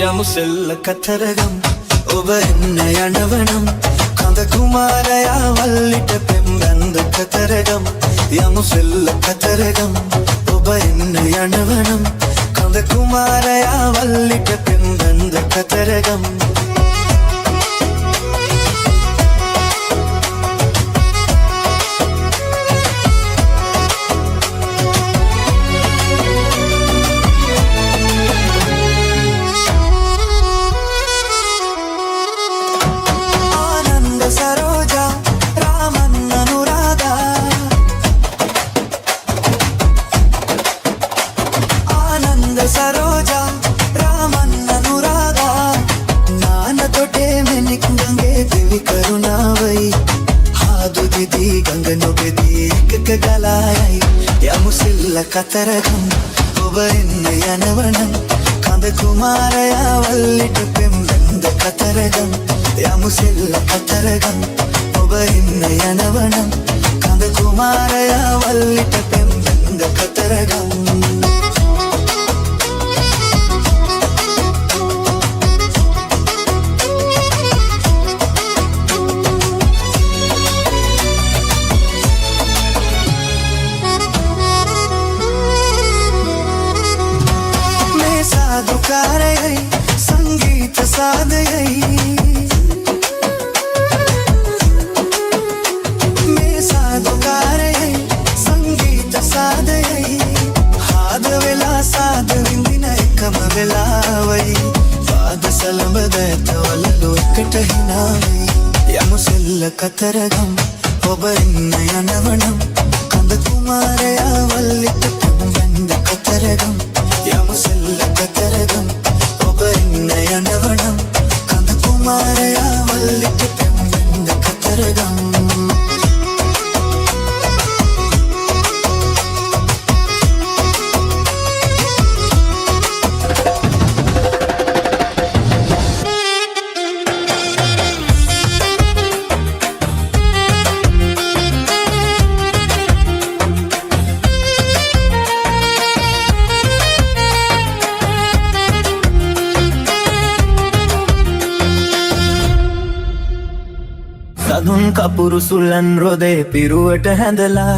යමුසෙල්ල කතරගම් ඔබ එන්න යනවනම් කඳ කුමාරයා වල්ලිට පෙම්බැන්ද කතරගම් යමුසෙල්ල කතරගම් ඔබ එන්න යනවනම් කඳ කුමාරයා වල්ලිට පෙම්බැන්ද කතරගම් सरोजा रामन अनुरागा नान तोटे में निकंगे देवी करुणावई हादु दीदी गंगनो बेदी एक गलायई यमुसिल्ल कतरगम ඔබ එන්න යනවනම් කඳ කුමාරයා වල්ලිට පෙම්බැන්ද කතරගම් යමුසිල්ල කතරගම් ඔබ එන්න යනවනම් කඳ කුමාරයා වල්ලිට පෙම්බැන්ද කතරගම් साधुकारयई संगीत साधयई मैं साधुकारयई संगीत साधयई हाद वेला साध विंदिन एकम वेलावई पाद सलඹදත වලලු එකට හිනාවයි යමුසෙල්ල කතරගම් ඔබ එන්න යනවනම් කඳ කුමාරයා වල්ලිට පෙම්බැන්ද කතරගම් යමුසෙල්ල කතරගම් ඔබ එන්න යනවනම් කඳ කුමාරයා වල්ලිට පෙම්බැන්ද කතරගම් සදුන් කපුරු සුල්ලන් රොදේ පිරුවට හැඳලා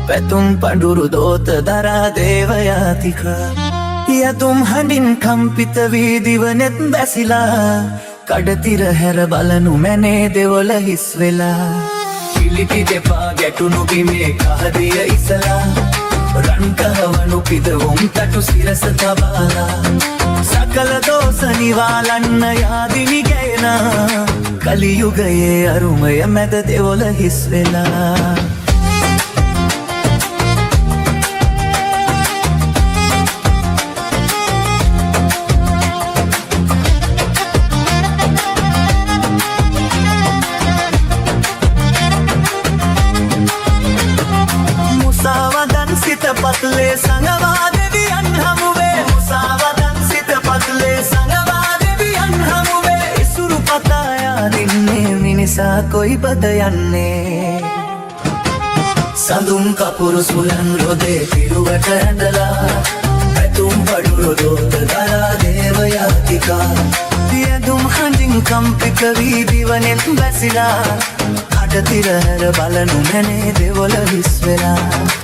පැතුම් පඳුරු දෝත දරා දේවයාතිකා යතුම් හඬින් කම්පිත වී දිවනෙත් බැසිලා කඩතිර හැර බලනු මැනේ දෙවොල හිස් වෙලා පිළිටි දෙපා ගැටුණු බිමේ කහදිය ඉසලා රන් කහවණු පිදවුම් තටු සිරස තබාලා සකල දෝස නිවාලන්න යාදිනි ගෑනා කලියුගයේ අරුමය මැද දෙවොල හිස් වෙලා මුසාවදන් සිත පත්ලේ සංගවා දෙවියන් හමුවේ මුසාවදන් සිත පත්ලේ සංගවා දෙවියන් හමුවේ ඉසුරු පතායා දින්නේ මිනිසා කොයිබද යන්නේ සඳුන් කපුරු සුලන් රොදේ පිරුවට ඇඳලා පැතුම් පඩුරු දෝත දරා දේවයාතිකා යදුම් හඬින් කම්පිත වී දිවනෙත් බැසිලා කඩතිර හැර බලනු මැනේ දෙවොල හිස් වෙලා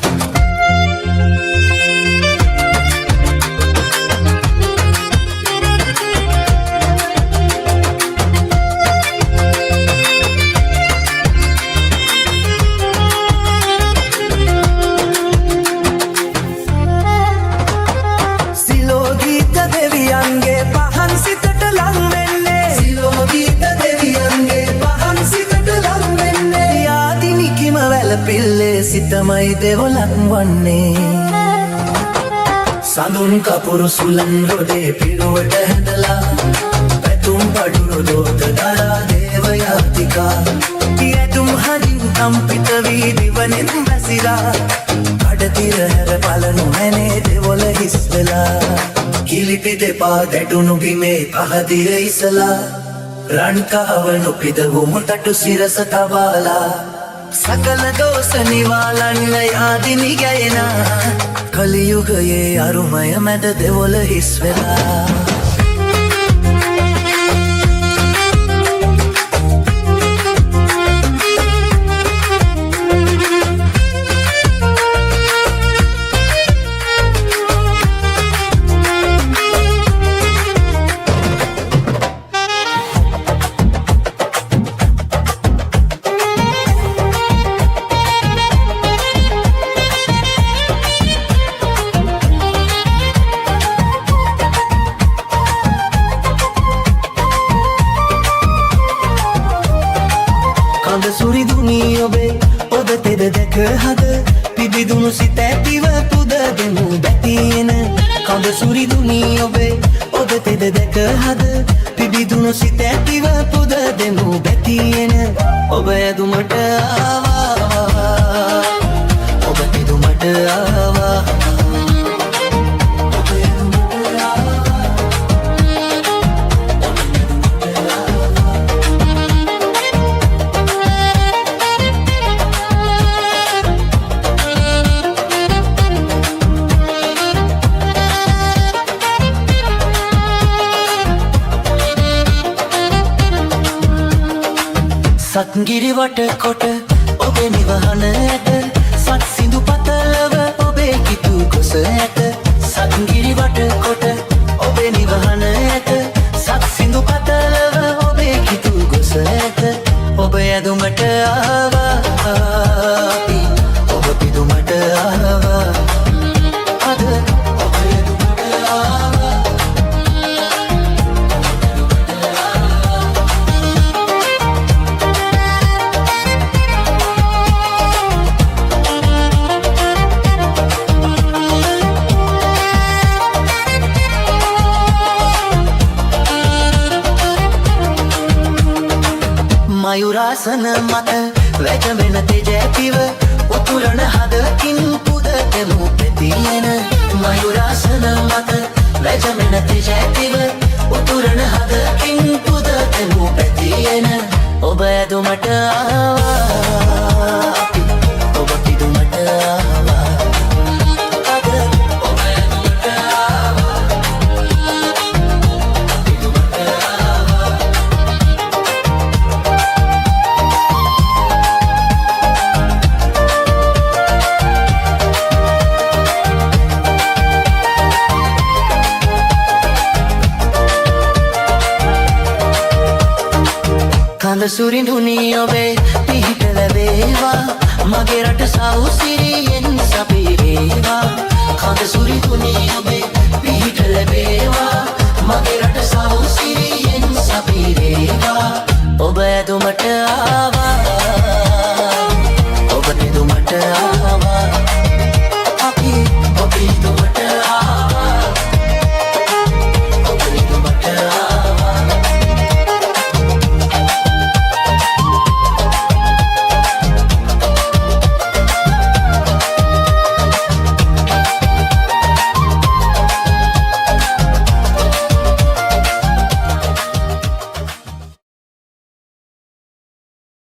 පිල්ලේ සිතමයි දෙවොලක් වන්නේ සඳුන් කපුරු සුලන් රොදේ පිරුවට හැඳලා පඩුරුදෝත දරා දේවයාතිකා යැදුම් හදින් කම්පිත වී දිවනෙන් වැසිලා කඩතිර හැර බලනු හැනේ දෙවොල හිස් වෙලා කිලිපි දෙපා දැටුණු බිමේ පහදිර ඉසලා රන්කාවනු පිදවුමුටටු සිරස තබාලා සකල දෝස නිවාලන්න යාදිනි ගැයෙනා කලියුගයේ අරුමය මැද දෙවොල හිස් වෙලා සුරිදුනී ඔබේ ඔබ තෙද දැක හද පිබිදුණු සිත ඇතිව පුද දෙමු බැතියෙන කඳ සුරිදුනී ඔබේ ඔබ තෙද දැක හද පිබිදුණු සිත ඇතිව පුද දෙමු බැතියෙන ඔබ ඇදුමට ආවා ඔබ පිදුමට ආවා සත්ගිරි වට කොට ඔබේ නිවහන ඇත සත් සිඳු පතලව ඔබේ කිතු කොස ඇත සත්ගිරි වට කොට ඔබේ නිවහන ඇත සත් සිඳු පතලව ඔබේ කිතු කොස ඇත ඔබ ඇදුමට ආවා ඔබ පිදුමට ආවා අද ඔබ ඇදුමට ආවා මයුරාසන මත වැජමෙන තෙජැතිව උතුරන හදකින් පුද දෙමු පැතියෙන මයුරාසන මත වැජමෙන තෙජැතිව උතුරන හදකින් පුද දෙමු පැතියෙන ඔබ ඇදුමට ආවා ඔබ පිදුමට ආවා අද ඔබ ඇදුමට ආවා පිදුමට ආවා කඳ සුරිඳුනී ඔබේ පිහිට ලැබේවා මගේ රට සවුසිරියෙන් සපිරේවා කඳ සුරිඳුනී ඔබේ පිහිට ලැබේවා මගේ රට සවුසිරියෙන්